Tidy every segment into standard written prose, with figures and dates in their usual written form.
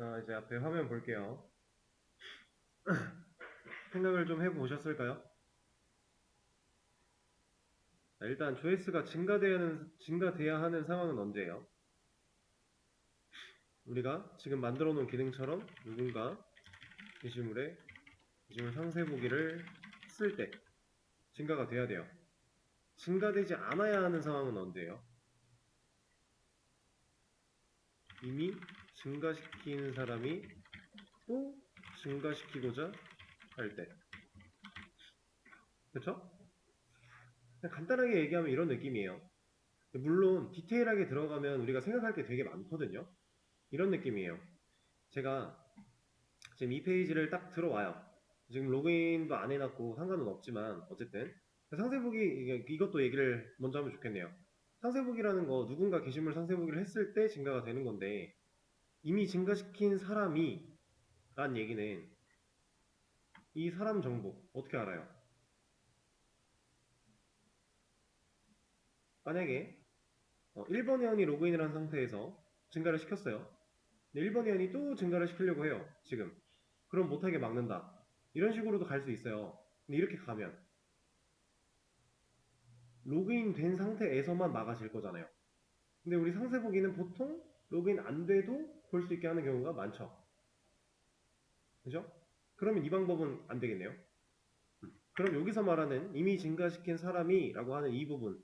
자, 이제 앞에 화면 볼게요. 생각을 좀 해보셨을까요? 자, 일단 조회수가 증가돼야 하는 상황은 언제예요? 우리가 지금 만들어 놓은 기능처럼 누군가 게시물에 게시물 상세 보기를 쓸 때 증가가 돼야 돼요. 증가되지 않아야 하는 상황은 언제예요? 이미 증가시킨 사람이 또 증가시키고자 할 때. 그쵸? 그냥 간단하게 얘기하면 이런 느낌이에요. 물론 디테일하게 들어가면 우리가 생각할 게 되게 많거든요. 이런 느낌이에요. 제가 지금 이 페이지를 딱 들어와요. 지금 로그인도 안 해놨고 상관은 없지만 어쨌든 상세보기 이것도 얘기를 먼저 하면 좋겠네요. 상세보기라는 거 누군가 게시물 상세보기를 했을 때 증가가 되는 건데 이미 증가시킨 사람이 란 얘기는 이 사람 정보 어떻게 알아요? 만약에 1번 회원이 로그인을 한 상태에서 증가를 시켰어요. 근데 1번 회원이 또 증가를 시키려고 해요. 지금. 그럼 못하게 막는다. 이런 식으로도 갈 수 있어요. 근데 이렇게 가면 로그인 된 상태에서만 막아질 거잖아요. 근데 우리 상세 보기는 보통 로그인 안 돼도 볼 수 있게 하는 경우가 많죠. 그죠? 그러면 이 방법은 안 되겠네요. 그럼 여기서 말하는 이미 증가시킨 사람이 라고 하는 이 부분을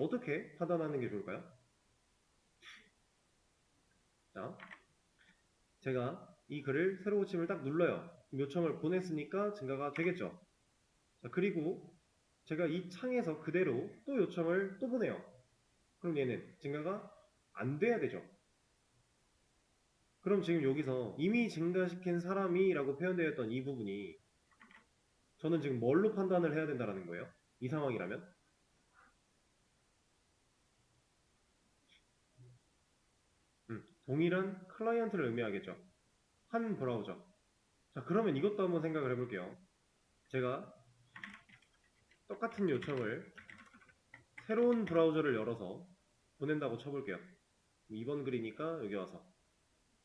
어떻게 판단하는 게 좋을까요? 자, 제가 이 글을 새로 고침을 딱 눌러요. 요청을 보냈으니까 증가가 되겠죠. 자, 그리고 제가 이 창에서 그대로 또 요청을 또 보내요. 그럼 얘는 증가가 안 돼야 되죠. 그럼 지금 여기서 이미 증가시킨 사람이 라고 표현되어 있던 이 부분이 저는 지금 뭘로 판단을 해야 된다는 거예요? 이 상황이라면? 동일한 클라이언트를 의미하겠죠. 한 브라우저. 자, 그러면 이것도 한번 생각을 해볼게요. 제가 똑같은 요청을 새로운 브라우저를 열어서 보낸다고 쳐볼게요. 2번 글이니까 여기 와서.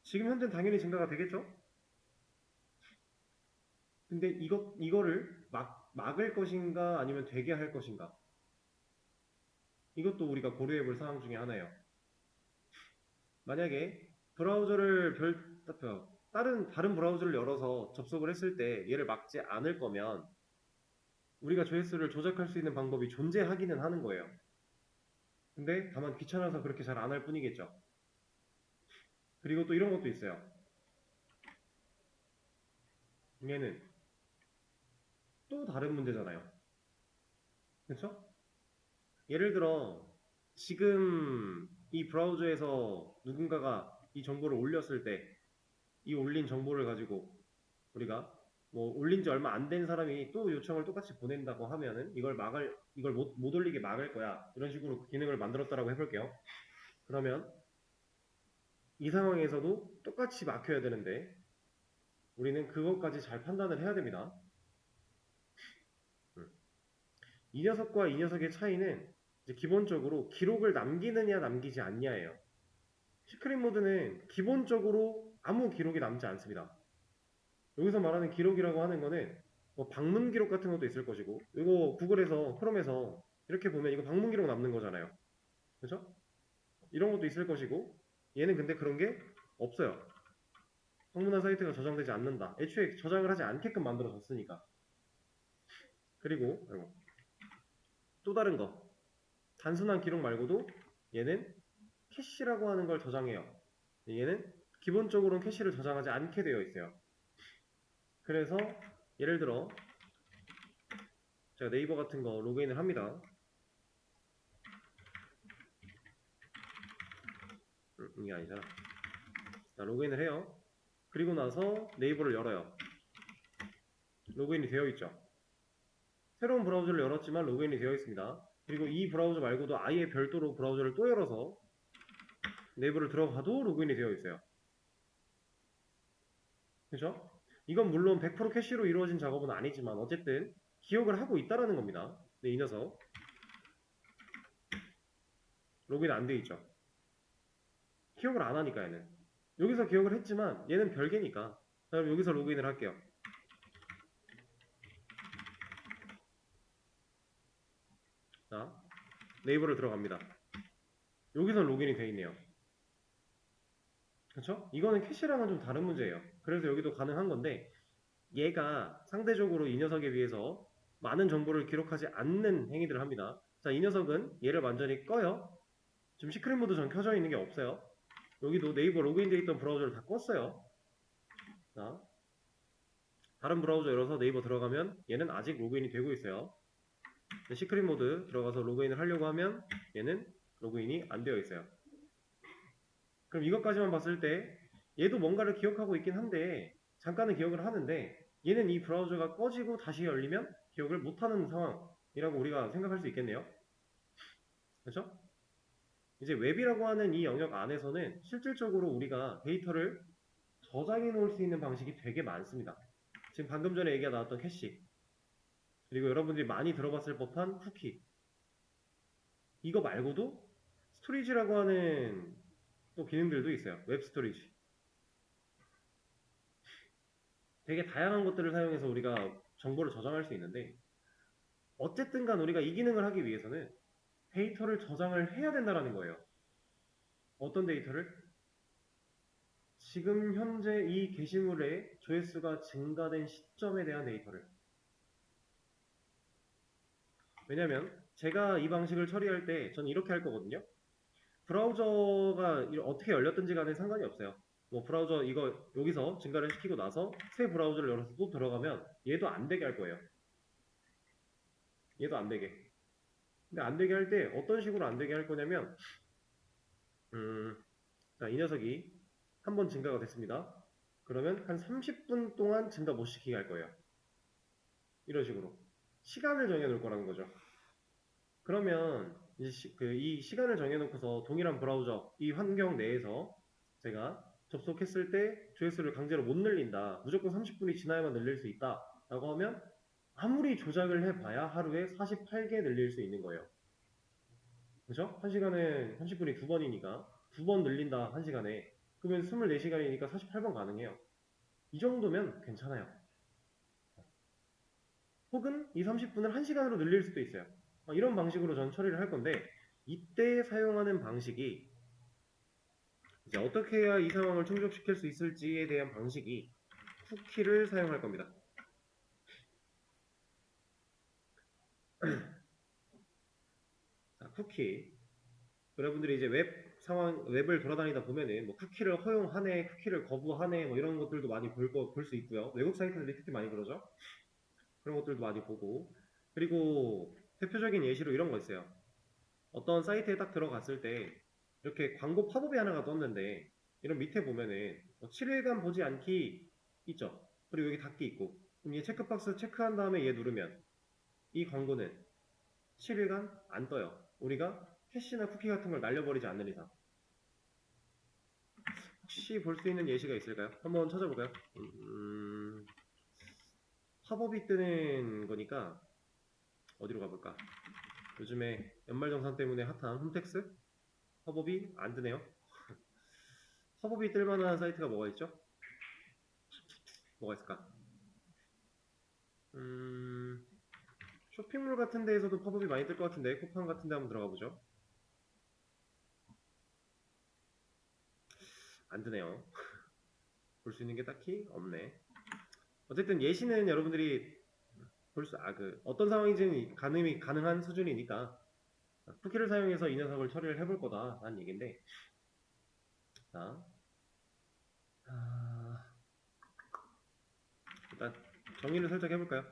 지금 현재는 당연히 증가가 되겠죠? 근데 이거를 막을 것인가 아니면 되게 할 것인가? 이것도 우리가 고려해 볼 사항 중에 하나예요. 만약에 브라우저를 다른 브라우저를 열어서 접속을 했을 때 얘를 막지 않을 거면 우리가 조회수를 조작할 수 있는 방법이 존재하기는 하는 거예요. 근데 다만 귀찮아서 그렇게 잘 안 할 뿐이겠죠. 그리고 또 이런 것도 있어요. 얘는 또 다른 문제잖아요. 그렇죠? 예를 들어 지금 이 브라우저에서 누군가가 이 정보를 올렸을 때 이 올린 정보를 가지고 우리가 뭐 올린 지 얼마 안 된 사람이 또 요청을 똑같이 보낸다고 하면은 이걸 못 올리게 막을 거야. 이런 식으로 기능을 만들었다라고 해볼게요. 그러면 이 상황에서도 똑같이 막혀야 되는데 우리는 그것까지 잘 판단을 해야 됩니다. 이 녀석과 이 녀석의 차이는 이제 기본적으로 기록을 남기느냐 남기지 않냐예요. 시크릿 모드는 기본적으로 아무 기록이 남지 않습니다. 여기서 말하는 기록이라고 하는 거는 뭐 방문 기록 같은 것도 있을 것이고 이거 구글에서 크롬에서 이렇게 보면 이거 방문 기록 남는 거잖아요. 그렇죠? 이런 것도 있을 것이고 얘는 근데 그런 게 없어요. 방문한 사이트가 저장되지 않는다. 애초에 저장을 하지 않게끔 만들어졌으니까. 그리고 또 다른 거 단순한 기록 말고도 얘는 캐시라고 하는 걸 저장해요. 얘는 기본적으로는 캐시를 저장하지 않게 되어 있어요. 그래서 예를 들어 제가 네이버 같은 거 로그인을 합니다. 이게 아니잖아. 자, 로그인을 해요. 그리고 나서 네이버를 열어요. 로그인이 되어 있죠. 새로운 브라우저를 열었지만 로그인이 되어 있습니다. 그리고 이 브라우저 말고도 아예 별도로 브라우저를 또 열어서 네이버를 들어가도 로그인이 되어 있어요. 그죠? 이건 물론 100% 캐시로 이루어진 작업은 아니지만 어쨌든 기억을 하고 있다라는 겁니다. 네, 이 녀석 로그인 안 돼 있죠. 기억을 안 하니까 얘는. 여기서 기억을 했지만 얘는 별개니까. 자, 그럼 여기서 로그인을 할게요. 자, 네이버를 들어갑니다. 여기서 로그인이 되어 있네요. 그렇죠? 이거는 캐시랑은 좀 다른 문제예요. 그래서 여기도 가능한 건데 얘가 상대적으로 이 녀석에 비해서 많은 정보를 기록하지 않는 행위들을 합니다. 자, 이 녀석은 얘를 완전히 꺼요. 지금 시크릿 모드 전 켜져 있는 게 없어요. 여기도 네이버 로그인되어 있던 브라우저를 다 껐어요. 자, 다른 브라우저 열어서 네이버 들어가면 얘는 아직 로그인이 되고 있어요. 시크릿 모드 들어가서 로그인을 하려고 하면 얘는 로그인이 안 되어 있어요. 그럼 이것까지만 봤을 때 얘도 뭔가를 기억하고 있긴 한데 잠깐은 기억을 하는데 얘는 이 브라우저가 꺼지고 다시 열리면 기억을 못하는 상황이라고 우리가 생각할 수 있겠네요. 그렇죠? 이제 웹이라고 하는 이 영역 안에서는 실질적으로 우리가 데이터를 저장해 놓을 수 있는 방식이 되게 많습니다. 지금 방금 전에 얘기가 나왔던 캐시, 그리고 여러분들이 많이 들어봤을 법한 쿠키, 이거 말고도 스토리지라고 하는 또 기능들도 있어요. 웹 스토리지. 되게 다양한 것들을 사용해서 우리가 정보를 저장할 수 있는데 어쨌든 간 우리가 이 기능을 하기 위해서는 데이터를 저장을 해야 된다는 거예요. 어떤 데이터를? 지금 현재 이 게시물의 조회수가 증가된 시점에 대한 데이터를. 왜냐면 제가 이 방식을 처리할 때 저는 이렇게 할 거거든요. 브라우저가 어떻게 열렸든지 간에 상관이 없어요. 뭐 브라우저 이거 여기서 증가를 시키고 나서 새 브라우저를 열어서 또 들어가면 얘도 안 되게 할 거예요. 얘도 안 되게. 근데 안 되게 할 때 어떤 식으로 안 되게 할 거냐면 자, 이 녀석이 한 번 증가가 됐습니다. 그러면 한 30분 동안 증가 못 시키게 할 거예요. 이런 식으로 시간을 정해 놓을 거라는 거죠. 그러면 이제 이 시간을 정해놓고서 동일한 브라우저 이 환경 내에서 제가 접속했을 때 조회수를 강제로 못 늘린다. 무조건 30분이 지나야만 늘릴 수 있다. 라고 하면 아무리 조작을 해봐야 하루에 48개 늘릴 수 있는 거예요. 그죠? 1시간에 30분이 2번이니까 2번 늘린다 1시간에 그러면 24시간이니까 48번 가능해요. 이 정도면 괜찮아요. 혹은 이 30분을 1시간으로 늘릴 수도 있어요. 이런 방식으로 전 처리를 할 건데 이때 사용하는 방식이 이제 어떻게 해야 이 상황을 충족시킬 수 있을지에 대한 방식이 쿠키를 사용할 겁니다. 자, 쿠키. 여러분들이 이제 웹을 돌아다니다 보면은 뭐 쿠키를 허용하네, 쿠키를 거부하네, 뭐 이런 것들도 많이 볼 수 있고요. 외국 사이트들이 특히 많이 그러죠. 그런 것들도 많이 보고. 그리고 대표적인 예시로 이런 거 있어요. 어떤 사이트에 딱 들어갔을 때 이렇게 광고 팝업이 하나가 떴는데 이런 밑에 보면은 7일간 보지 않기 있죠. 그리고 여기 닫기 있고 그럼 얘 체크박스 체크한 다음에 얘 누르면 이 광고는 7일간 안 떠요. 우리가 캐시나 쿠키 같은 걸 날려버리지 않는 이상. 혹시 볼 수 있는 예시가 있을까요? 한번 찾아볼까요? 팝업이 뜨는 거니까 어디로 가볼까? 요즘에 연말정산 때문에 핫한 홈택스? 팝업이 안 뜨네요. 팝업이 뜰만한 사이트가 뭐가 있죠? 뭐가 있을까? 쇼핑몰 같은 데에서도 팝업이 많이 뜰 것 같은데 쿠팡 같은 데 한번 들어가 보죠. 안 뜨네요. 볼 수 있는 게 딱히 없네. 어쨌든 예시는 여러분들이 어떤 상황인지는 가능한 수준이니까 쿠키를 사용해서 이 녀석을 처리를 해볼 거다 라는 얘기인데 자, 일단 정의를 살짝 해볼까요?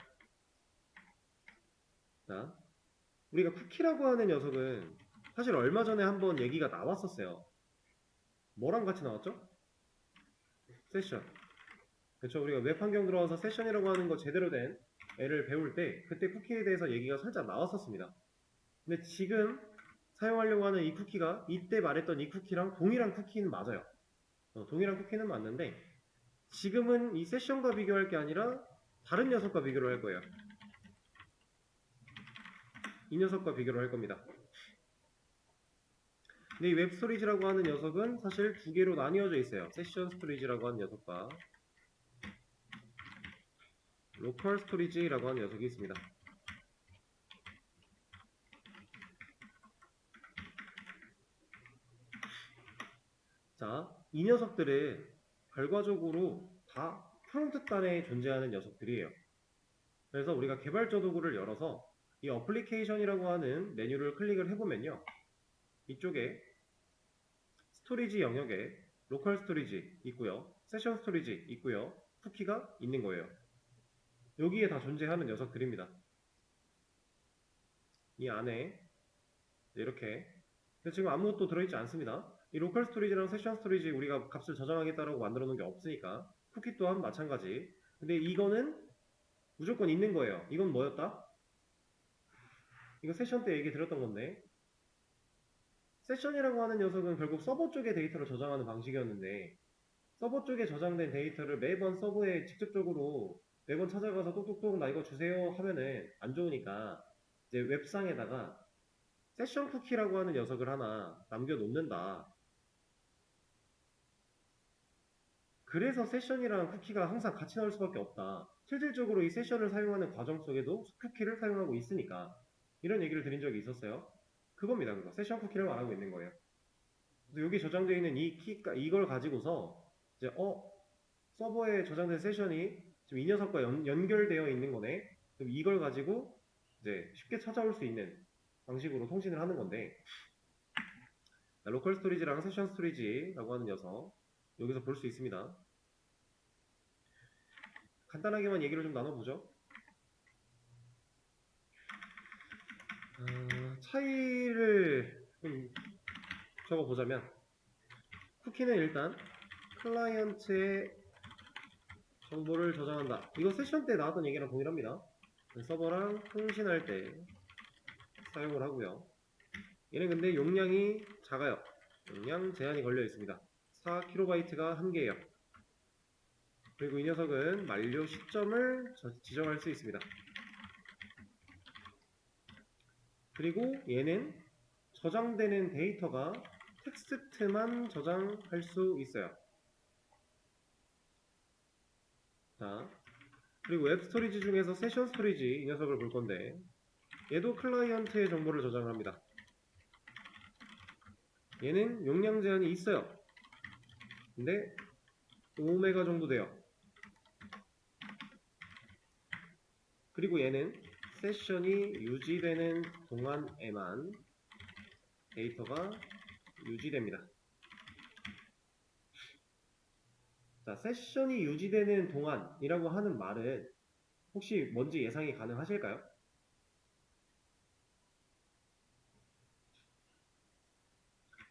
자, 우리가 쿠키라고 하는 녀석은 사실 얼마 전에 한번 얘기가 나왔었어요. 뭐랑 같이 나왔죠? 세션. 그렇죠. 우리가 웹 환경 들어와서 세션이라고 하는 거 제대로 된 애를 배울 때 그때 쿠키에 대해서 얘기가 살짝 나왔었습니다. 근데 지금 사용하려고 하는 이 쿠키가 이때 말했던 이 쿠키랑 동일한 쿠키는 맞아요. 동일한 쿠키는 맞는데 지금은 이 세션과 비교할 게 아니라 다른 녀석과 비교를 할 거예요. 이 녀석과 비교를 할 겁니다. 근데 이 웹 스토리지라고 하는 녀석은 사실 두 개로 나뉘어져 있어요. 세션 스토리지라고 하는 녀석과 로컬 스토리지라고 하는 녀석이 있습니다. 자, 이 녀석들은 결과적으로 다 프론트단에 존재하는 녀석들이에요. 그래서 우리가 개발자 도구를 열어서 이 어플리케이션이라고 하는 메뉴를 클릭을 해보면요. 이쪽에 스토리지 영역에 로컬 스토리지 있고요. 세션 스토리지 있고요. 쿠키가 있는 거예요. 여기에 다 존재하는 녀석들입니다. 이 안에 이렇게 지금 아무것도 들어있지 않습니다. 이 로컬 스토리지랑 세션 스토리지 우리가 값을 저장하겠다라고 만들어 놓은 게 없으니까 쿠키 또한 마찬가지. 근데 이거는 무조건 있는 거예요. 이건 뭐였다? 이거 세션 때 얘기 드렸던 건데 세션이라고 하는 녀석은 결국 서버 쪽에 데이터를 저장하는 방식이었는데 서버 쪽에 저장된 데이터를 매번 서버에 직접적으로 매번 찾아가서 똑똑똑 나 이거 주세요 하면은 안 좋으니까 이제 웹상에다가 세션 쿠키라고 하는 녀석을 하나 남겨놓는다. 그래서 세션이랑 쿠키가 항상 같이 나올 수밖에 없다. 실질적으로 이 세션을 사용하는 과정 속에도 쿠키를 사용하고 있으니까 이런 얘기를 드린 적이 있었어요. 그겁니다. 그거 세션 쿠키를 말하고 있는 거예요. 그래서 여기 저장되어 있는 이걸 가지고서 이제 서버에 저장된 세션이 지금 이 녀석과 연결되어 있는 거네. 그럼 이걸 가지고 이제 쉽게 찾아올 수 있는 방식으로 통신을 하는 건데 로컬 스토리지랑 세션 스토리지라고 하는 녀석 여기서 볼 수 있습니다. 간단하게만 얘기를 좀 나눠보죠. 차이를 좀 적어보자면 쿠키는 일단 클라이언트의 정보를 저장한다. 이거 세션 때 나왔던 얘기랑 동일합니다. 서버랑 통신할 때 사용을 하고요. 얘는 근데 용량이 작아요. 용량 제한이 걸려 있습니다. 4KB가 한계예요. 그리고 이 녀석은 만료 시점을 지정할 수 있습니다. 그리고 얘는 저장되는 데이터가 텍스트만 저장할 수 있어요. 자, 그리고 웹 스토리지 중에서 세션 스토리지 이 녀석을 볼 건데 얘도 클라이언트의 정보를 저장합니다. 얘는 용량 제한이 있어요. 근데 5메가 정도 돼요. 그리고 얘는 세션이 유지되는 동안에만 데이터가 유지됩니다. 자, 세션이 유지되는 동안이라고 하는 말은 혹시 뭔지 예상이 가능하실까요?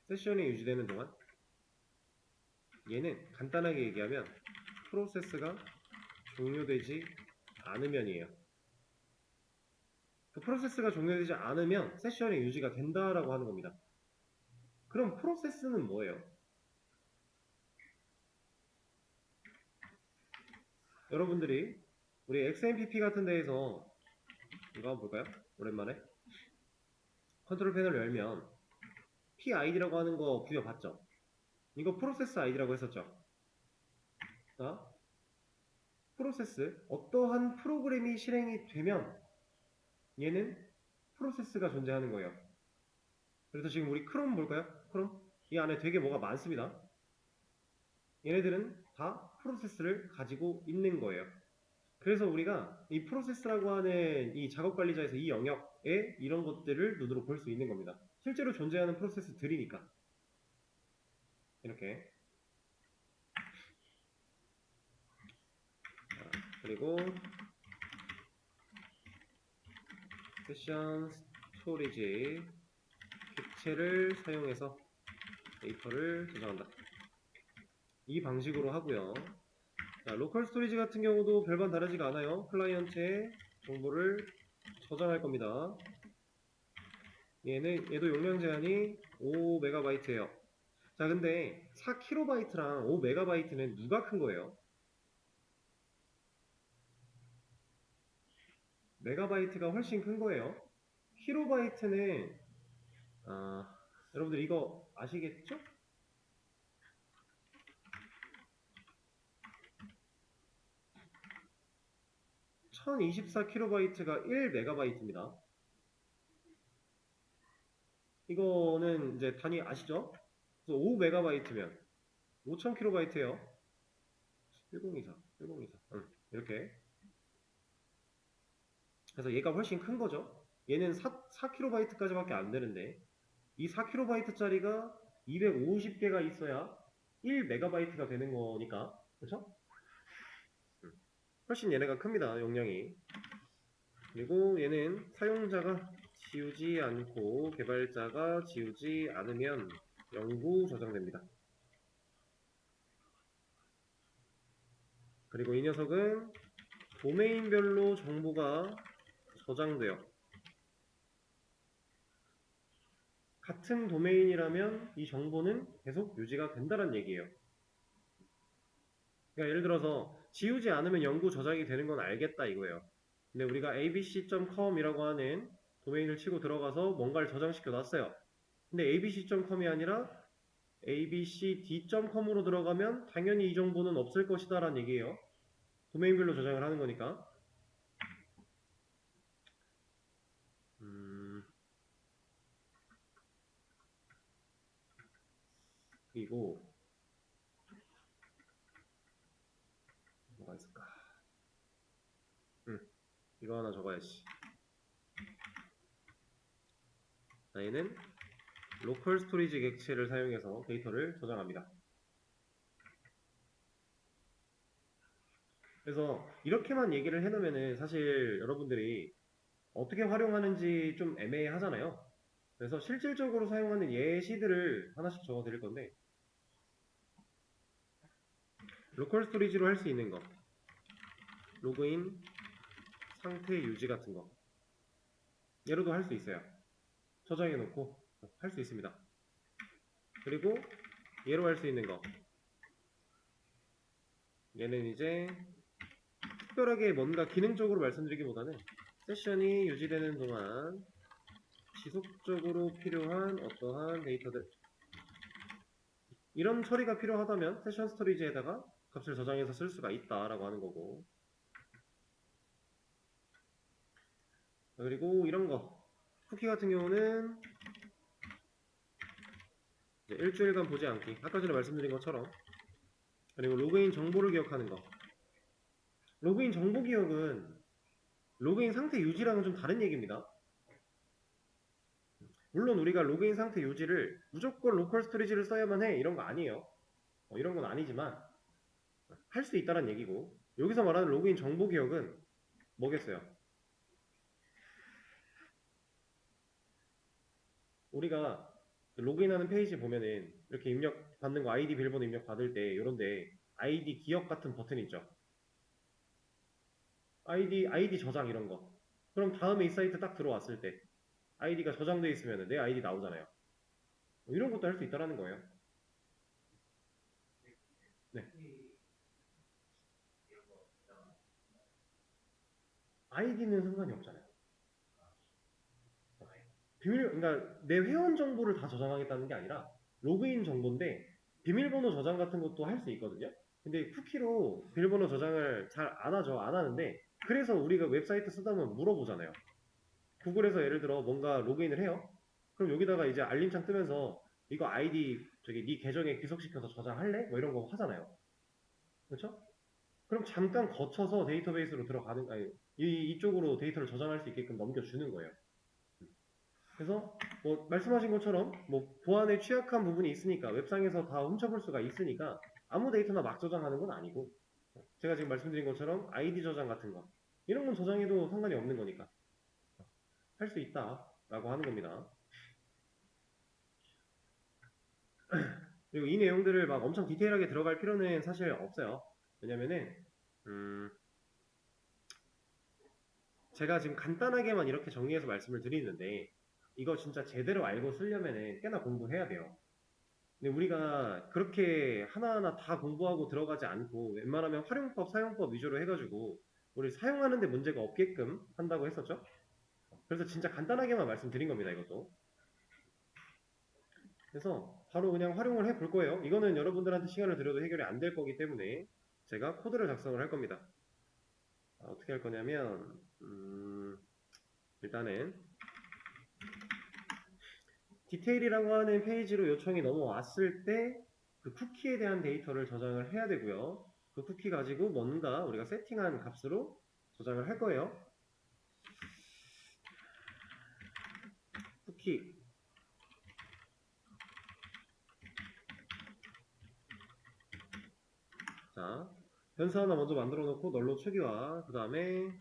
세션이 유지되는 동안 얘는 간단하게 얘기하면 프로세스가 종료되지 않으면이에요. 그 프로세스가 종료되지 않으면 세션이 유지가 된다라고 하는 겁니다. 그럼 프로세스는 뭐예요? 여러분들이 우리 XMPP 같은 데에서 이거 한번 볼까요? 오랜만에 컨트롤 패널을 열면 PID라고 하는 거 부여봤죠? 이거 프로세스 아이디라고 했었죠? 자, 프로세스 어떠한 프로그램이 실행이 되면 얘는 프로세스가 존재하는 거예요. 그래서 지금 우리 크롬 볼까요? 크롬 이 안에 되게 뭐가 많습니다. 얘네들은 다 프로세스를 가지고 있는 거예요. 그래서 우리가 이 프로세스라고 하는 이 작업관리자에서 이 영역에 이런 것들을 눈으로 볼 수 있는 겁니다. 실제로 존재하는 프로세스들이니까 이렇게. 그리고 세션 스토리지 객체를 사용해서 데이터를 저장한다. 이 방식으로 하고요. 자, 로컬 스토리지 같은 경우도 별반 다르지가 않아요. 클라이언트의 정보를 저장할 겁니다. 얘도 용량 제한이 5MB예요. 자, 근데 4KB랑 5MB는 누가 큰 거예요? 메가바이트가 훨씬 큰 거예요. 킬로바이트는 여러분들 이거 아시겠죠? (1024KB)가 1MB입니다. 이거는 이제 단위 아시죠? 그래서 5MB면 5000KB 예요. 1024 응, 이렇게. 그래서 얘가 훨씬 큰 거죠. 얘는 4KB 까지밖에 안 되는데 이 4KB짜리가 250개가 있어야 1MB가 되는 거니까, 그렇죠? 훨씬 얘네가 큽니다, 용량이. 그리고 얘는 사용자가 지우지 않고 개발자가 지우지 않으면 영구 저장됩니다. 그리고 이 녀석은 도메인별로 정보가 저장돼요. 같은 도메인이라면 이 정보는 계속 유지가 된다는 얘기예요. 그러니까 예를 들어서 지우지 않으면 영구 저장이 되는 건 알겠다 이거예요. 근데 우리가 abc.com이라고 하는 도메인을 치고 들어가서 뭔가를 저장시켜 놨어요. 근데 abc.com이 아니라 abcd.com으로 들어가면 당연히 이 정보는 없을 것이다 라는 얘기예요. 도메인별로 저장을 하는 거니까. 그리고 뭐가 있을까? 이거 하나 적어야지. 자, 얘는 로컬 스토리지 객체를 사용해서 데이터를 저장합니다. 그래서 이렇게만 얘기를 해놓으면은 사실 여러분들이 어떻게 활용하는지 좀 애매하잖아요. 그래서 실질적으로 사용하는 예시들을 하나씩 적어 드릴 건데, 로컬 스토리지로 할 수 있는 거, 로그인, 상태 유지 같은 거, 얘로도 할 수 있어요. 저장해 놓고 할 수 있습니다. 그리고 얘로 할 수 있는 거, 얘는 이제 특별하게 뭔가 기능적으로 말씀드리기보다는 세션이 유지되는 동안 지속적으로 필요한 어떠한 데이터들, 이런 처리가 필요하다면 세션 스토리지에다가 값을 저장해서 쓸 수가 있다라고 하는 거고, 그리고 이런 거, 쿠키 같은 경우는 일주일간 보지 않기, 아까 전에 말씀드린 것처럼. 그리고 로그인 정보를 기억하는 거, 로그인 정보 기억은 로그인 상태 유지랑은 좀 다른 얘기입니다. 물론 우리가 로그인 상태 유지를 무조건 로컬 스토리지를 써야만 해 이런 거 아니에요. 이런 건 아니지만 할 수 있다는 얘기고, 여기서 말하는 로그인 정보 기억은 뭐겠어요? 우리가 로그인하는 페이지 보면은 이렇게 입력 받는 거, 아이디 비밀번호 입력 받을 때 이런데 아이디 기억 같은 버튼 있죠. 아이디 저장 이런 거. 그럼 다음에 이 사이트 딱 들어왔을 때 아이디가 저장돼 있으면 내 아이디 나오잖아요. 이런 것도 할 수 있다라는 거예요. 네. 아이디는 상관이 없잖아요. 그러니까 내 회원 정보를 다 저장하겠다는 게 아니라 로그인 정보인데 비밀번호 저장 같은 것도 할 수 있거든요. 근데 쿠키로 비밀번호 저장을 잘 안 하죠. 안 하는데, 그래서 우리가 웹사이트 쓰다 보면 물어보잖아요. 구글에서 예를 들어 뭔가 로그인을 해요. 그럼 여기다가 이제 알림창 뜨면서 이거 아이디 저기 네 계정에 귀속시켜서 저장할래? 뭐 이런 거 하잖아요. 그렇죠? 그럼 잠깐 거쳐서 데이터베이스로 들어가는, 아니, 이쪽으로 데이터를 저장할 수 있게끔 넘겨주는 거예요. 그래서 뭐 말씀하신 것처럼 뭐 보안에 취약한 부분이 있으니까 웹상에서 다 훔쳐볼 수가 있으니까 아무 데이터나 막 저장하는 건 아니고, 제가 지금 말씀드린 것처럼 아이디 저장 같은 거 이런 건 저장해도 상관이 없는 거니까 할 수 있다라고 하는 겁니다. 그리고 이 내용들을 막 엄청 디테일하게 들어갈 필요는 사실 없어요. 왜냐면은 제가 지금 간단하게만 이렇게 정리해서 말씀을 드리는데 이거 진짜 제대로 알고 쓰려면은 꽤나 공부해야 돼요. 근데 우리가 그렇게 하나하나 다 공부하고 들어가지 않고 웬만하면 활용법, 사용법 위주로 해가지고 우리 사용하는데 문제가 없게끔 한다고 했었죠? 그래서 진짜 간단하게만 말씀드린 겁니다, 이것도. 그래서 바로 그냥 활용을 해 볼 거예요. 이거는 여러분들한테 시간을 들여도 해결이 안 될 거기 때문에 제가 코드를 작성을 할 겁니다. 어떻게 할 거냐면 일단은 디테일이라고 하는 페이지로 요청이 넘어왔을 때 그 쿠키에 대한 데이터를 저장을 해야 되고요. 그 쿠키 가지고 뭔가 우리가 세팅한 값으로 저장을 할 거예요. 쿠키 자 변수 하나 먼저 만들어 놓고 널로 초기화 그 다음에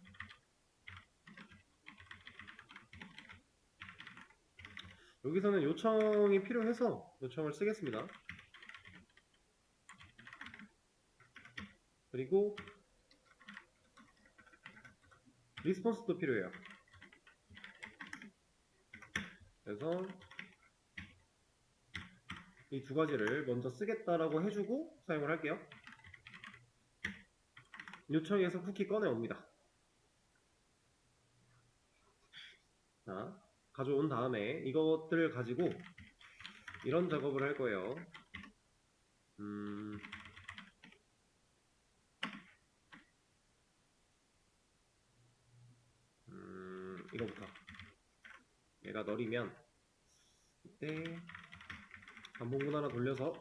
여기서는 요청이 필요해서 요청을 쓰겠습니다. 그리고 리스폰스도 필요해요. 그래서 이 두 가지를 먼저 쓰겠다라고 해주고 사용을 할게요. 요청해서 쿠키 꺼내옵니다. 자, 가져온 다음에 이것들을 가지고 이런 작업을 할 거예요. 이거부터 얘가 널이면 이때 반복문 하나 돌려서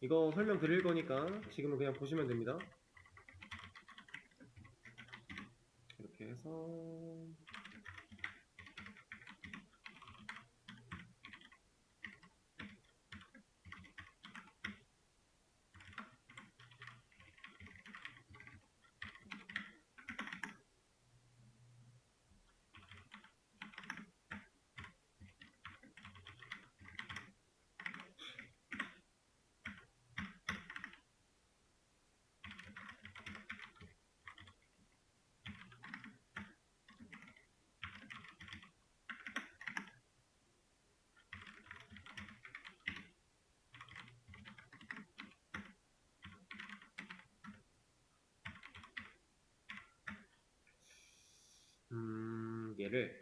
이거 설명 드릴 거니까 지금은 그냥 보시면 됩니다. 이렇게 해서 얘를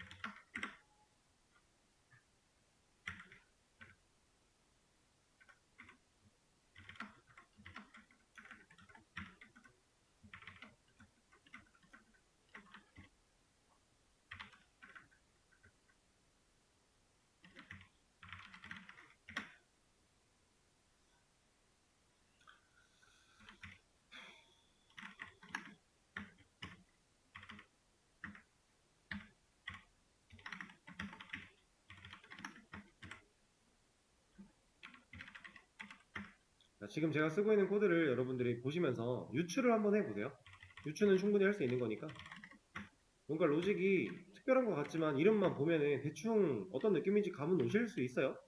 지금 제가 쓰고 있는 코드를 여러분들이 보시면서 유추를 한번 해보세요. 유추는 충분히 할 수 있는 거니까. 뭔가 로직이 특별한 것 같지만 이름만 보면은 대충 어떤 느낌인지 감은 오실 수 있어요.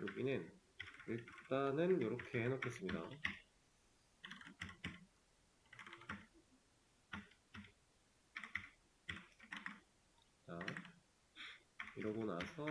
여기는 일단은 이렇게 해놓겠습니다. 자, 이러고 나서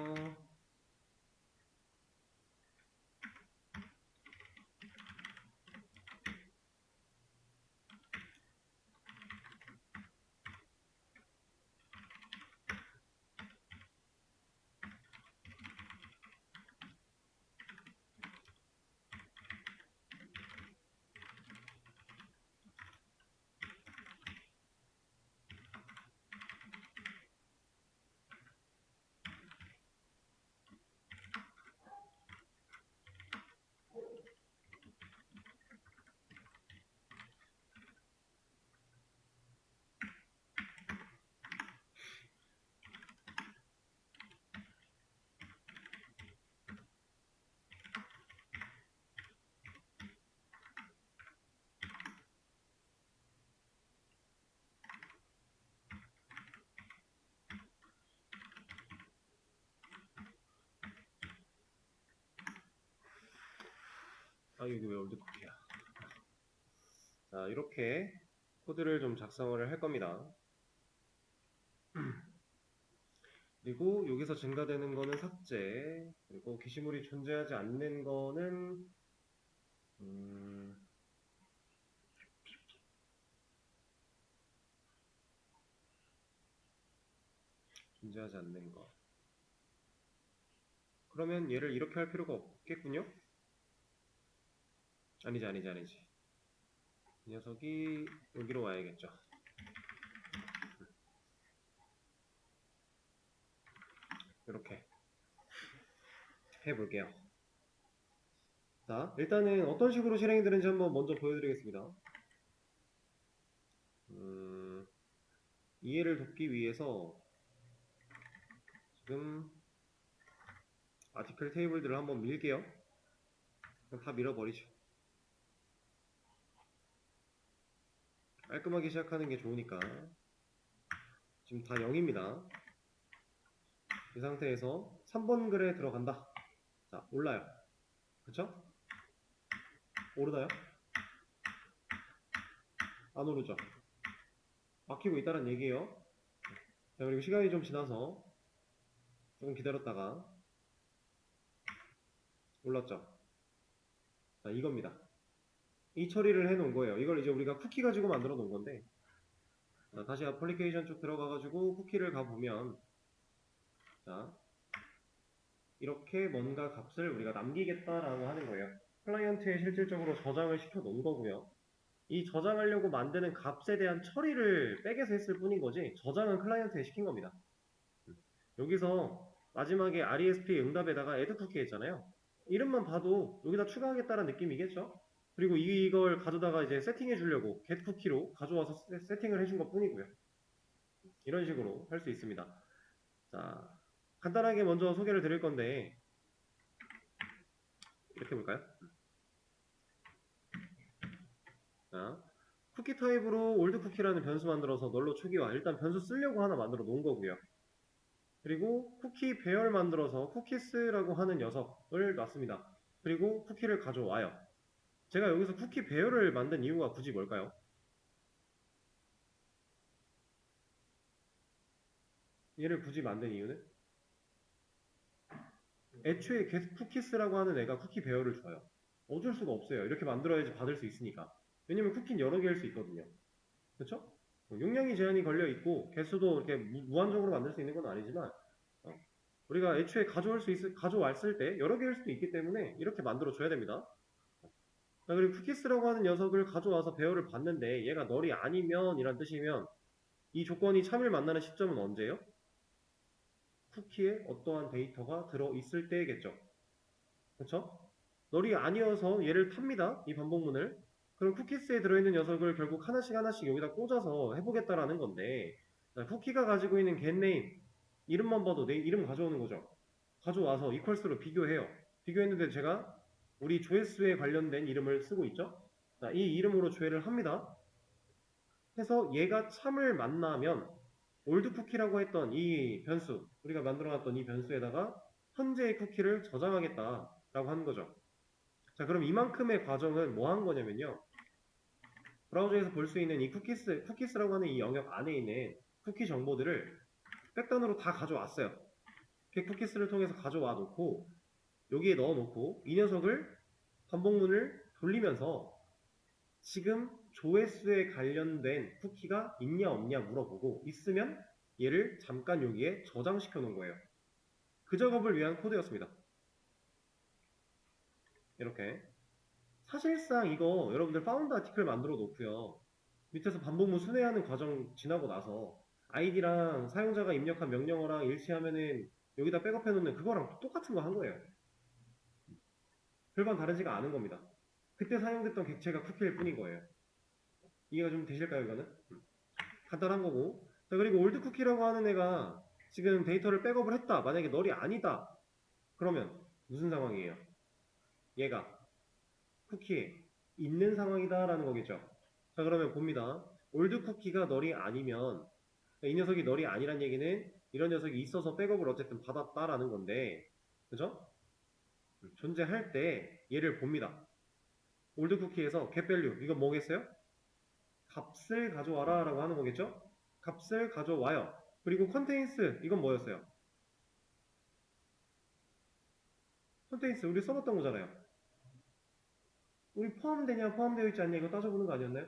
아, 여기 왜 올드 쿠키야? 자, 이렇게 코드를 좀 작성을 할 겁니다. 그리고 여기서 증가되는 거는 삭제, 그리고 게시물이 존재하지 않는 거는 존재하지 않는 거. 그러면 얘를 이렇게 할 필요가 없겠군요? 아니지. 이 녀석이 여기로 와야겠죠. 이렇게 해볼게요. 자, 일단은 어떤 식으로 실행이 되는지 한번 먼저 보여드리겠습니다. 이해를 돕기 위해서 지금 아티클 테이블들을 한번 밀게요. 그럼 다 밀어버리죠. 깔끔하게 시작하는 게 좋으니까. 지금 다 0입니다. 이 상태에서 3번 글에 들어간다. 자, 올라요. 그쵸? 오르나요? 안 오르죠? 막히고 있다는 얘기예요. 자, 그리고 시간이 좀 지나서 조금 기다렸다가 올랐죠? 자, 이겁니다. 이 처리를 해 놓은 거예요. 이걸 이제 우리가 쿠키 가지고 만들어 놓은 건데, 자, 다시 애플리케이션 쭉 들어가가지고 쿠키를 가보면, 자, 이렇게 뭔가 값을 우리가 남기겠다라고 하는 거예요. 클라이언트에 실질적으로 저장을 시켜 놓은 거고요. 이 저장하려고 만드는 값에 대한 처리를 백에서 했을 뿐인 거지, 저장은 클라이언트에 시킨 겁니다. 여기서 마지막에 RESP 응답에다가 add 쿠키 했잖아요. 이름만 봐도 여기다 추가하겠다는 느낌이겠죠? 그리고 이걸 가져다가 이제 세팅해 주려고 get 쿠키로 가져와서 세팅을 해준 것 뿐이고요. 이런 식으로 할 수 있습니다. 자, 간단하게 먼저 소개를 드릴 건데, 이렇게 볼까요? 자, 쿠키 타입으로 올드 쿠키라는 변수 만들어서 널로 초기화, 일단 변수 쓰려고 하나 만들어 놓은 거고요. 그리고 쿠키 배열 만들어서 쿠키스라고 하는 녀석을 놨습니다. 그리고 쿠키를 가져와요. 제가 여기서 쿠키 배열을 만든 이유가 굳이 뭘까요? 얘를 굳이 만든 이유는? 애초에 쿠키스라고 하는 애가 쿠키 배열을 줘요. 어쩔 수가 없어요. 이렇게 만들어야지 받을 수 있으니까. 왜냐면 쿠키는 여러 개일 수 있거든요. 그렇죠? 용량이 제한이 걸려 있고 개수도 이렇게 무한적으로 만들 수 있는 건 아니지만 우리가 애초에 가져왔을 때 여러 개일 수도 있기 때문에 이렇게 만들어 줘야 됩니다. 자, 그리고 쿠키스라고 하는 녀석을 가져와서 배열을 받는데 얘가 널이 아니면 이란 뜻이면 이 조건이 참을 만나는 시점은 언제예요? 쿠키에 어떠한 데이터가 들어있을 때겠죠. 그렇죠? 널이 아니어서 얘를 탑니다. 이 반복문을. 그럼 쿠키스에 들어있는 녀석을 결국 하나씩 여기다 꽂아서 해보겠다라는 건데, 자, 쿠키가 가지고 있는 getName 이름만 봐도 내 이름 가져오는 거죠. 가져와서 equals로 비교해요. 비교했는데 제가 우리 조회수에 관련된 이름을 쓰고 있죠. 자, 이 이름으로 조회를 합니다. 해서 얘가 참을 만나면 올드 쿠키라고 했던 이 변수, 우리가 만들어놨던 이 변수에다가 현재의 쿠키를 저장하겠다라고 하는 거죠. 자, 그럼 이만큼의 과정은 뭐 한 거냐면요. 브라우저에서 볼 수 있는 이 쿠키스라고 하는 이 영역 안에 있는 쿠키 정보들을 백단으로 다 가져왔어요. 쿠키스를 통해서 가져와 놓고 여기에 넣어 놓고 이 녀석을 반복문을 돌리면서 지금 조회수에 관련된 쿠키가 있냐 없냐 물어보고 있으면 얘를 잠깐 여기에 저장시켜 놓은 거예요. 그 작업을 위한 코드였습니다. 이렇게 사실상 이거 여러분들 파운드 아티클 만들어 놓고요. 밑에서 반복문 순회하는 과정 지나고 나서 아이디랑 사용자가 입력한 명령어랑 일치하면은 여기다 백업해 놓는 그거랑 똑같은 거 한 거예요. 별반 다르지가 않은 겁니다. 그때 사용됐던 객체가 쿠키일 뿐인 거예요. 이해가 좀 되실까요, 이거는? 간단한 거고. 자, 그리고 올드 쿠키라고 하는 애가 지금 데이터를 백업을 했다. 만약에 널이 아니다. 그러면 무슨 상황이에요? 얘가 쿠키에 있는 상황이다라는 거겠죠. 자, 그러면 봅니다. 올드 쿠키가 널이 아니면 이 녀석이 널이 아니란 얘기는 이런 녀석이 있어서 백업을 어쨌든 받았다라는 건데, 그죠? 존재할 때 얘를 봅니다. 올드 쿠키에서 getValue 이건 뭐겠어요? 값을 가져와라 라고 하는 거겠죠? 값을 가져와요. 그리고 contains 이건 뭐였어요? contains 우리 써봤던 거잖아요. 우리 포함되냐 포함되어 있지 않냐 이거 따져보는 거 아니었나요?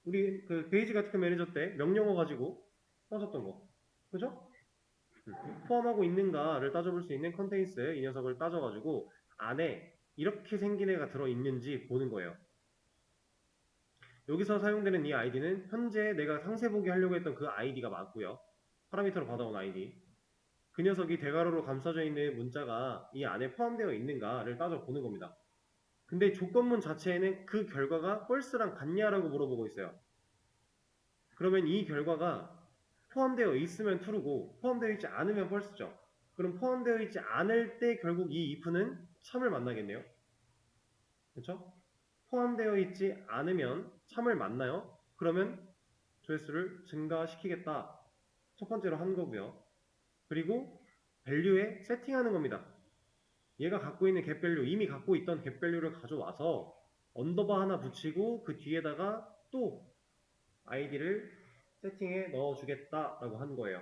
우리 그 베이직 아티클 매니저 때 명령어 가지고 따졌던 거 그죠? 포함하고 있는가를 따져볼 수 있는 컨테인스 이 녀석을 따져가지고 안에 이렇게 생긴 애가 들어있는지 보는 거예요. 여기서 사용되는 이 아이디는 현재 내가 상세 보기 하려고 했던 그 아이디가 맞고요. 파라미터로 받아온 아이디. 그 녀석이 대괄호로 감싸져 있는 문자가 이 안에 포함되어 있는가를 따져보는 겁니다. 근데 조건문 자체에는 그 결과가 false랑 같냐라고 물어보고 있어요. 그러면 이 결과가 포함되어 있으면 true고 포함되어 있지 않으면 false죠. 그럼 포함되어 있지 않을 때 결국 이 if는 참을 만나겠네요. 그렇죠? 포함되어 있지 않으면 참을 만나요. 그러면 조회수를 증가시키겠다. 첫 번째로 한 거고요. 그리고 value에 세팅하는 겁니다. 얘가 갖고 있는 getValue, 이미 갖고 있던 getValue를 가져와서 언더바 하나 붙이고 그 뒤에다가 또 아이디를 세팅해 넣어주겠다라고 한 거예요.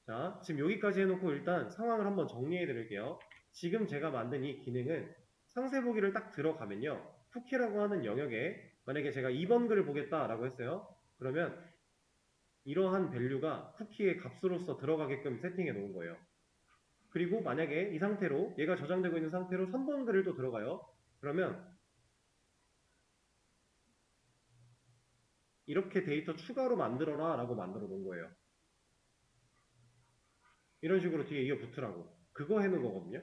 자, 지금 여기까지 해놓고 일단 상황을 한번 정리해 드릴게요. 지금 제가 만든 이 기능은 상세 보기를 딱 들어가면요. 쿠키라고 하는 영역에 만약에 제가 2번 글을 보겠다라고 했어요. 그러면 이러한 밸류가 쿠키의 값으로서 들어가게끔 세팅해 놓은 거예요. 그리고 만약에 이 상태로 얘가 저장되고 있는 상태로 3번 글을 또 들어가요. 그러면 이렇게 데이터 추가로 만들어라 라고 만들어 놓은 거예요. 이런 식으로 뒤에 이어 붙으라고. 그거 해놓은 거거든요.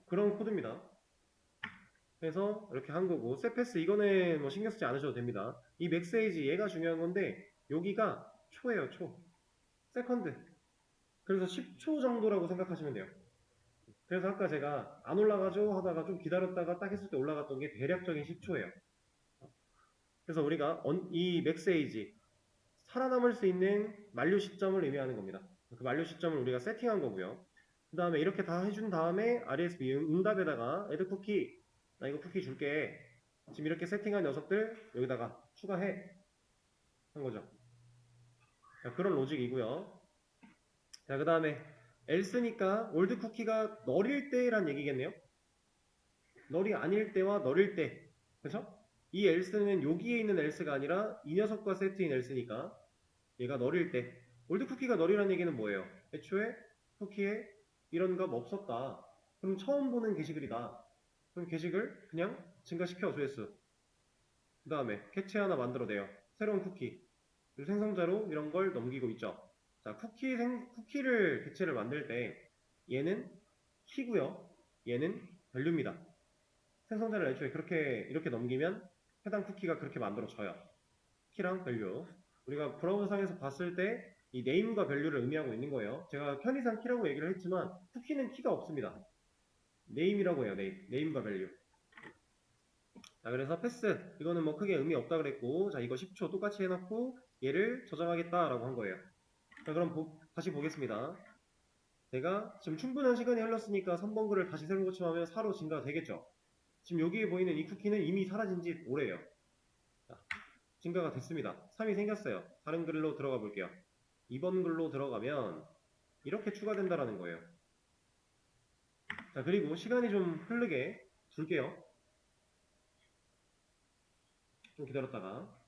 그런 코드입니다. 그래서 이렇게 한 거고, 셋패스 이거는 뭐 신경 쓰지 않으셔도 됩니다. 이 맥세이지 얘가 중요한 건데 여기가 초예요, 초. 세컨드. 그래서 10초 정도라고 생각하시면 돼요. 그래서 아까 제가 안 올라가죠 하다가 좀 기다렸다가 딱 했을 때 올라갔던 게 대략적인 10초예요. 그래서 우리가 이 맥세이지 살아남을 수 있는 만료 시점을 의미하는 겁니다. 그 만료 시점을 우리가 세팅한 거고요. 그 다음에 이렇게 다 해준 다음에 RSB 응답에다가 애드 쿠키 나 이거 쿠키 줄게. 지금 이렇게 세팅한 녀석들 여기다가 추가해 한 거죠. 자, 그런 로직이고요. 자, 그 다음에 else니까 올드 쿠키가 널일 때란 얘기겠네요. 널이 아닐 때와 널일 때. 그쵸? 이 else는 여기에 있는 else가 아니라 이 녀석과 세트인 else니까 얘가 널일 때. 올드 쿠키가 널이라는 얘기는 뭐예요? 애초에 쿠키에 이런 값 없었다. 그럼 처음 보는 게시글이다. 그럼 게시글 그냥 증가시켜 조회수. 그 다음에 캐치 하나 만들어내요. 새로운 쿠키. 그리고 생성자로 이런 걸 넘기고 있죠. 자, 쿠키를 개체를 만들 때 얘는 키고요. 얘는 밸류입니다. 생성자를 애초에 그렇게 이렇게 넘기면 해당 쿠키가 그렇게 만들어져요. 키랑 밸류. 우리가 브라우저상에서 봤을 때 이 네임과 밸류를 의미하고 있는 거예요. 제가 편의상 키라고 얘기를 했지만 쿠키는 키가 없습니다. 네임이라고 해요. 네임과 밸류. 자, 그래서 패스 이거는 뭐 크게 의미 없다 그랬고, 자, 이거 10초 똑같이 해놓고 얘를 저장하겠다 라고 한 거예요. 자, 그럼 다시 보겠습니다. 제가 지금 충분한 시간이 흘렀으니까 3번 글을 다시 새로 고침하면 4로 증가가 되겠죠. 지금 여기에 보이는 이 쿠키는 이미 사라진 지 오래예요. 자, 증가가 됐습니다. 3이 생겼어요. 다른 글로 들어가 볼게요. 2번 글로 들어가면 이렇게 추가된다라는 거예요. 자, 그리고 시간이 좀 흐르게 둘게요. 좀 기다렸다가.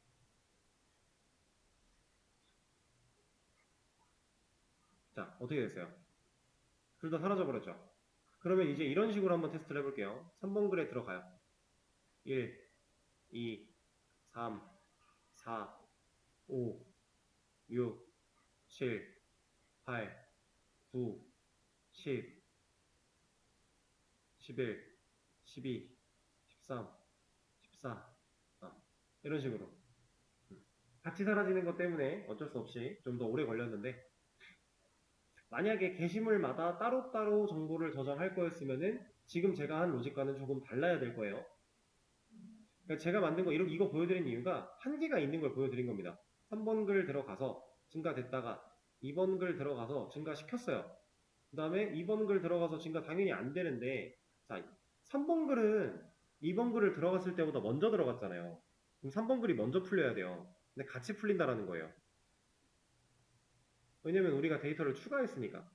자, 어떻게 됐어요? 둘 다 사라져버렸죠. 그러면 이제 이런 식으로 한번 테스트를 해볼게요. 3번 글에 들어가요. 1, 2, 3, 4, 5, 6, 7, 8, 9, 10, 11, 12, 13, 14 이런 식으로 같이 사라지는 것 때문에 어쩔 수 없이 좀 더 오래 걸렸는데, 만약에 게시물마다 따로따로 정보를 저장할 거였으면은 지금 제가 한 로직과는 조금 달라야 될 거예요. 그러니까 제가 만든 거 이거 보여드린 이유가 한계가 있는 걸 보여드린 겁니다. 3번 글 들어가서 증가됐다가 2번 글 들어가서 증가시켰어요. 그 다음에 2번 글 들어가서 증가 당연히 안 되는데, 자, 3번 글은 2번 글을 들어갔을 때보다 먼저 들어갔잖아요. 그럼 3번 글이 먼저 풀려야 돼요. 근데 같이 풀린다라는 거예요. 왜냐면 우리가 데이터를 추가했으니까.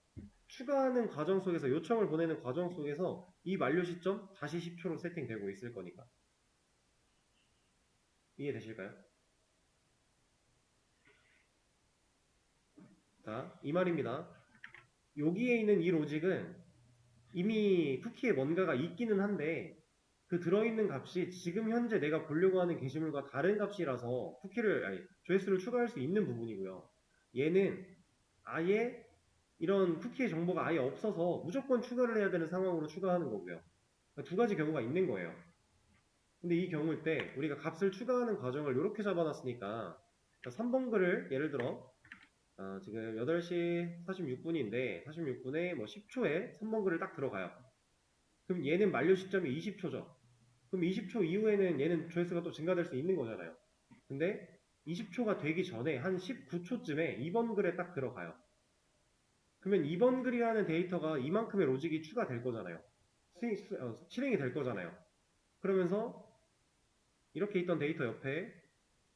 추가하는 과정 속에서 요청을 보내는 과정 속에서 이 만료 시점 다시 10초로 세팅되고 있을 거니까. 이해되실까요? 자, 이 말입니다. 여기에 있는 이 로직은 이미 쿠키에 뭔가가 있기는 한데 그 들어있는 값이 지금 현재 내가 보려고 하는 게시물과 다른 값이라서 조회수를 추가할 수 있는 부분이고요. 얘는 아예 이런 쿠키의 정보가 아예 없어서 무조건 추가를 해야 되는 상황으로 추가하는 거고요. 그러니까 두 가지 경우가 있는 거예요. 근데 이 경우일 때 우리가 값을 추가하는 과정을 이렇게 잡아놨으니까 3번 글을 예를 들어 지금 8시 46분인데 46분에 뭐 10초에 3번 글을 딱 들어가요. 그럼 얘는 만료 시점이 20초죠. 그럼 20초 이후에는 얘는 조회수가 또 증가될 수 있는 거잖아요. 근데 20초가 되기 전에 한 19초쯤에 2번 글에 딱 들어가요. 그러면 2번 글이라는 데이터가 이만큼의 로직이 추가될 거잖아요. 실행이 될 거잖아요. 그러면서 이렇게 있던 데이터 옆에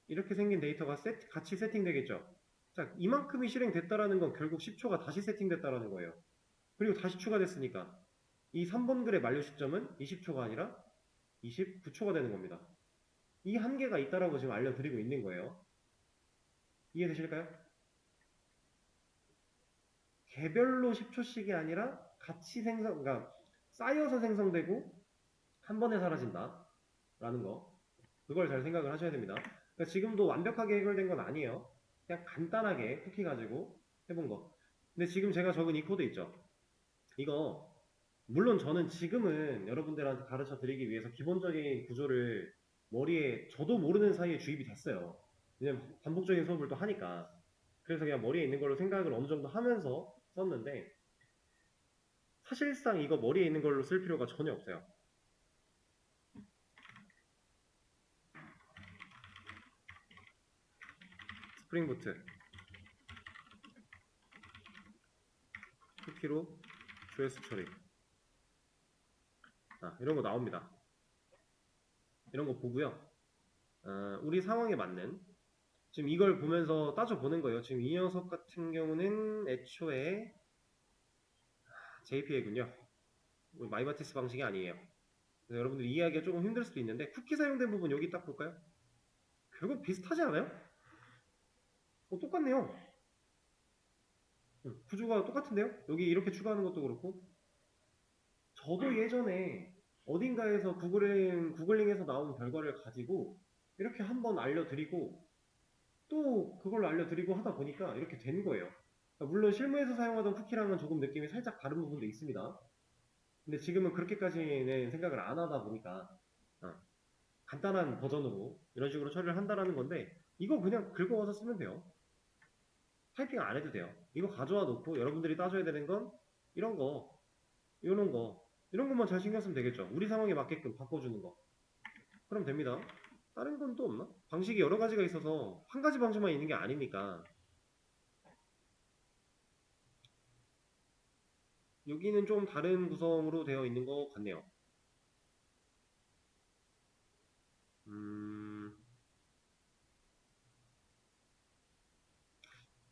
이렇게 생긴 데이터가 같이 세팅되겠죠. 자, 이만큼이 실행됐다라는 건 결국 10초가 다시 세팅됐다라는 거예요. 그리고 다시 추가됐으니까 이 3번 글의 만료 시점은 20초가 아니라 29초가 되는 겁니다. 이 한계가 있다라고 지금 알려드리고 있는 거예요. 이해되실까요? 개별로 10초씩이 아니라 같이 그러니까 쌓여서 생성되고 한 번에 사라진다라는 거. 그걸 잘 생각을 하셔야 됩니다. 그러니까 지금도 완벽하게 해결된 건 아니에요. 그냥 간단하게 쿠키 가지고 해본 거. 근데 지금 제가 적은 이 코드 있죠. 이거 물론 저는 지금은 여러분들한테 가르쳐 드리기 위해서 기본적인 구조를 머리에 저도 모르는 사이에 주입이 됐어요. 왜냐면 반복적인 수업을 또 하니까. 그래서 그냥 머리에 있는 걸로 생각을 어느 정도 하면서 썼는데 사실상 이거 머리에 있는 걸로 쓸 필요가 전혀 없어요. 스프링부트 쿠키로 조회수 처리 이런 거 나옵니다. 이런 거 보고요. 우리 상황에 맞는 지금 이걸 보면서 따져보는 거예요. 지금 이 녀석 같은 경우는 애초에 JPA군요. 마이마티스 방식이 아니에요. 그래서 여러분들이 이해하기가 조금 힘들 수도 있는데 쿠키 사용된 부분 여기 딱 볼까요? 결국 비슷하지 않아요? 똑같네요. 구조가 똑같은데요? 여기 이렇게 추가하는 것도 그렇고 저도 예전에 어딘가에서 구글링에서 나온 결과를 가지고 이렇게 한번 알려드리고 또 그걸로 알려드리고 하다 보니까 이렇게 된 거예요. 그러니까 물론 실무에서 사용하던 쿠키랑은 조금 느낌이 살짝 다른 부분도 있습니다. 근데 지금은 그렇게까지는 생각을 안 하다 보니까 어, 간단한 버전으로 이런 식으로 처리를 한다라는 건데 이거 그냥 긁어와서 쓰면 돼요. 타이핑 안 해도 돼요. 이거 가져와 놓고 여러분들이 따져야 되는 건 이런 거, 이런 거, 이런 것만 잘 신경 쓰면 되겠죠. 우리 상황에 맞게끔 바꿔주는 거. 그럼 됩니다. 다른 건 또 없나? 방식이 여러 가지가 있어서 한 가지 방식만 있는 게 아니니까 여기는 좀 다른 구성으로 되어 있는 것 같네요.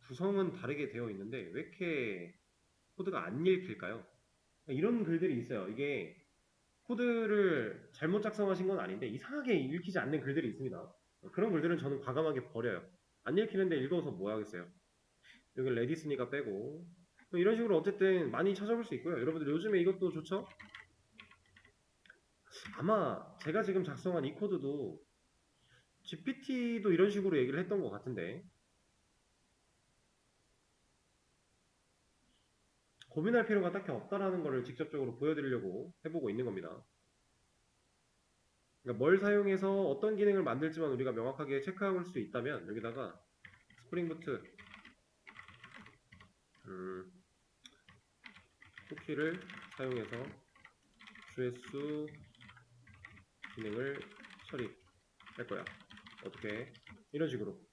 구성은 다르게 되어 있는데 왜 이렇게 코드가 안 읽힐까요? 이런 글들이 있어요. 이게 코드를 잘못 작성하신 건 아닌데 이상하게 읽히지 않는 글들이 있습니다. 그런 글들은 저는 과감하게 버려요. 안 읽히는데 읽어서 뭐 하겠어요. 여기 레디스니까 빼고 이런 식으로 어쨌든 많이 찾아볼 수 있고요. 여러분들 요즘에 이것도 좋죠? 아마 제가 지금 작성한 이 코드도 GPT도 이런 식으로 얘기를 했던 것 같은데 고민할 필요가 딱히 없다라는 것을 직접적으로 보여드리려고 해보고 있는 겁니다. 그러니까 뭘 사용해서 어떤 기능을 만들지만 우리가 명확하게 체크할 수 있다면 여기다가 스프링부트 쿠키를 사용해서 조회수 기능을 처리할 거야. 어떻게? 이런 식으로.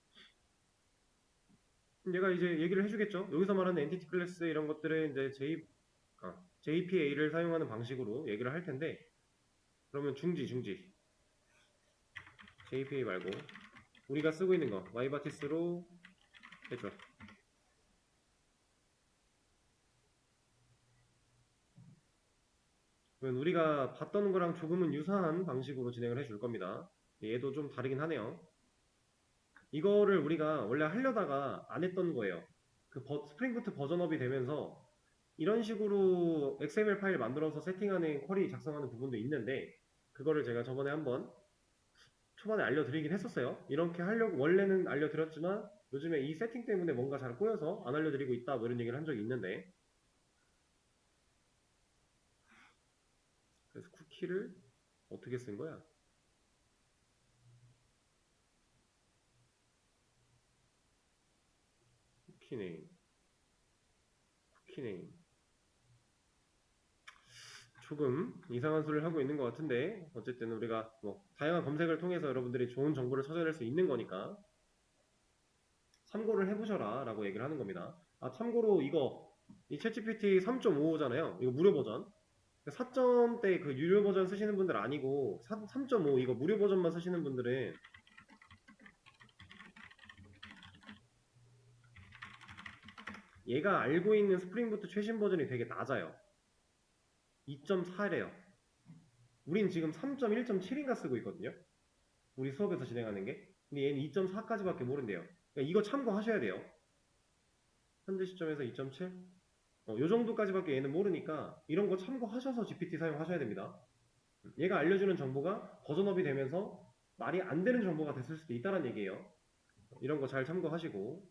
얘가 이제 얘기를 해주겠죠. 여기서 말하는 엔티티 클래스 이런 것들은 이제 JPA를 사용하는 방식으로 얘기를 할 텐데 그러면 중지 JPA 말고 우리가 쓰고 있는 거 마이바티스로 해줘. 그러면 우리가 봤던 거랑 조금은 유사한 방식으로 진행을 해줄 겁니다. 얘도 좀 다르긴 하네요. 이거를 우리가 원래 하려다가 안 했던 거예요. 그 스프링부트 버전업이 되면서 이런 식으로 XML 파일 만들어서 세팅하는 쿼리 작성하는 부분도 있는데 그거를 제가 저번에 한번 초반에 알려드리긴 했었어요. 이렇게 하려고 원래는 알려드렸지만 요즘에 이 세팅 때문에 뭔가 잘 꼬여서 안 알려드리고 있다 뭐 이런 얘기를 한 적이 있는데 그래서 쿠키를 어떻게 쓴 거야? 쿠키네임 쿠키네임 조금 이상한 소리를 하고 있는 것 같은데 어쨌든 우리가 뭐 다양한 검색을 통해서 여러분들이 좋은 정보를 찾아낼 수 있는 거니까 참고를 해보셔라 라고 얘기를 하는 겁니다. 아 참고로 이거 이 챗GPT 3.5잖아요. 이거 무료 버전 4점대 그 유료 버전 쓰시는 분들 아니고 3.5 이거 무료 버전만 쓰시는 분들은 얘가 알고 있는 스프링부트 최신 버전이 되게 낮아요. 2.4래요. 우린 지금 3.1.7인가 쓰고 있거든요. 우리 수업에서 진행하는 게. 근데 얘는 2.4까지밖에 모른대요. 그러니까 이거 참고하셔야 돼요. 현재 시점에서 2.7? 요 정도까지밖에 얘는 모르니까 이런 거 참고하셔서 GPT 사용하셔야 됩니다. 얘가 알려주는 정보가 버전업이 되면서 말이 안 되는 정보가 됐을 수도 있다는 얘기예요. 이런 거 잘 참고하시고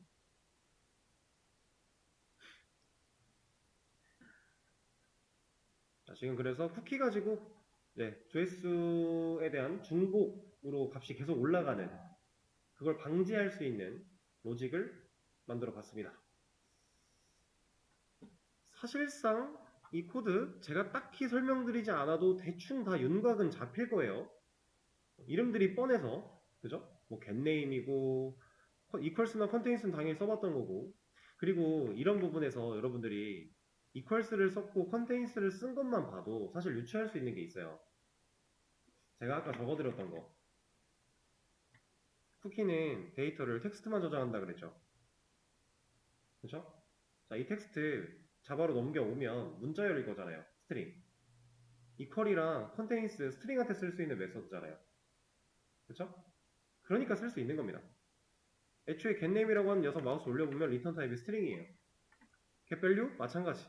자, 지금 그래서 쿠키 가지고 조회수에 대한 중복으로 값이 계속 올라가는 그걸 방지할 수 있는 로직을 만들어 봤습니다. 사실상 이 코드 제가 딱히 설명드리지 않아도 대충 다 윤곽은 잡힐 거예요. 이름들이 뻔해서 그죠? 뭐 getName이고 equals나 containts는 당연히 써봤던 거고 그리고 이런 부분에서 여러분들이 equals를 썼고 containts를 쓴 것만 봐도 사실 유추할 수 있는 게 있어요. 제가 아까 적어드렸던 거 쿠키는 데이터를 텍스트만 저장한다 그랬죠. 그죠? 자, 이 텍스트 자바로 넘겨오면 문자열일 거잖아요. 스트링. equal이랑 contains 스트링한테 쓸 수 있는 메서드잖아요. 그쵸? 그러니까 쓸 수 있는 겁니다. 애초에 getName이라고 하는 녀석 마우스 올려보면 리턴 타입이 스트링이에요. getValue 마찬가지.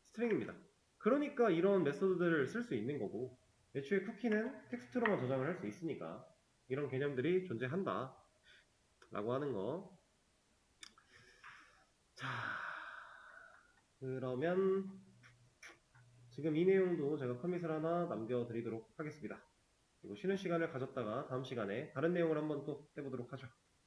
스트링입니다. 그러니까 이런 메서드들을 쓸 수 있는 거고 애초에 쿠키는 텍스트로만 저장을 할 수 있으니까 이런 개념들이 존재한다 라고 하는 거. 자, 그러면 지금 이 내용도 제가 커밋을 하나 남겨드리도록 하겠습니다. 그리고 쉬는 시간을 가졌다가 다음 시간에 다른 내용을 한번 또 해보도록 하죠.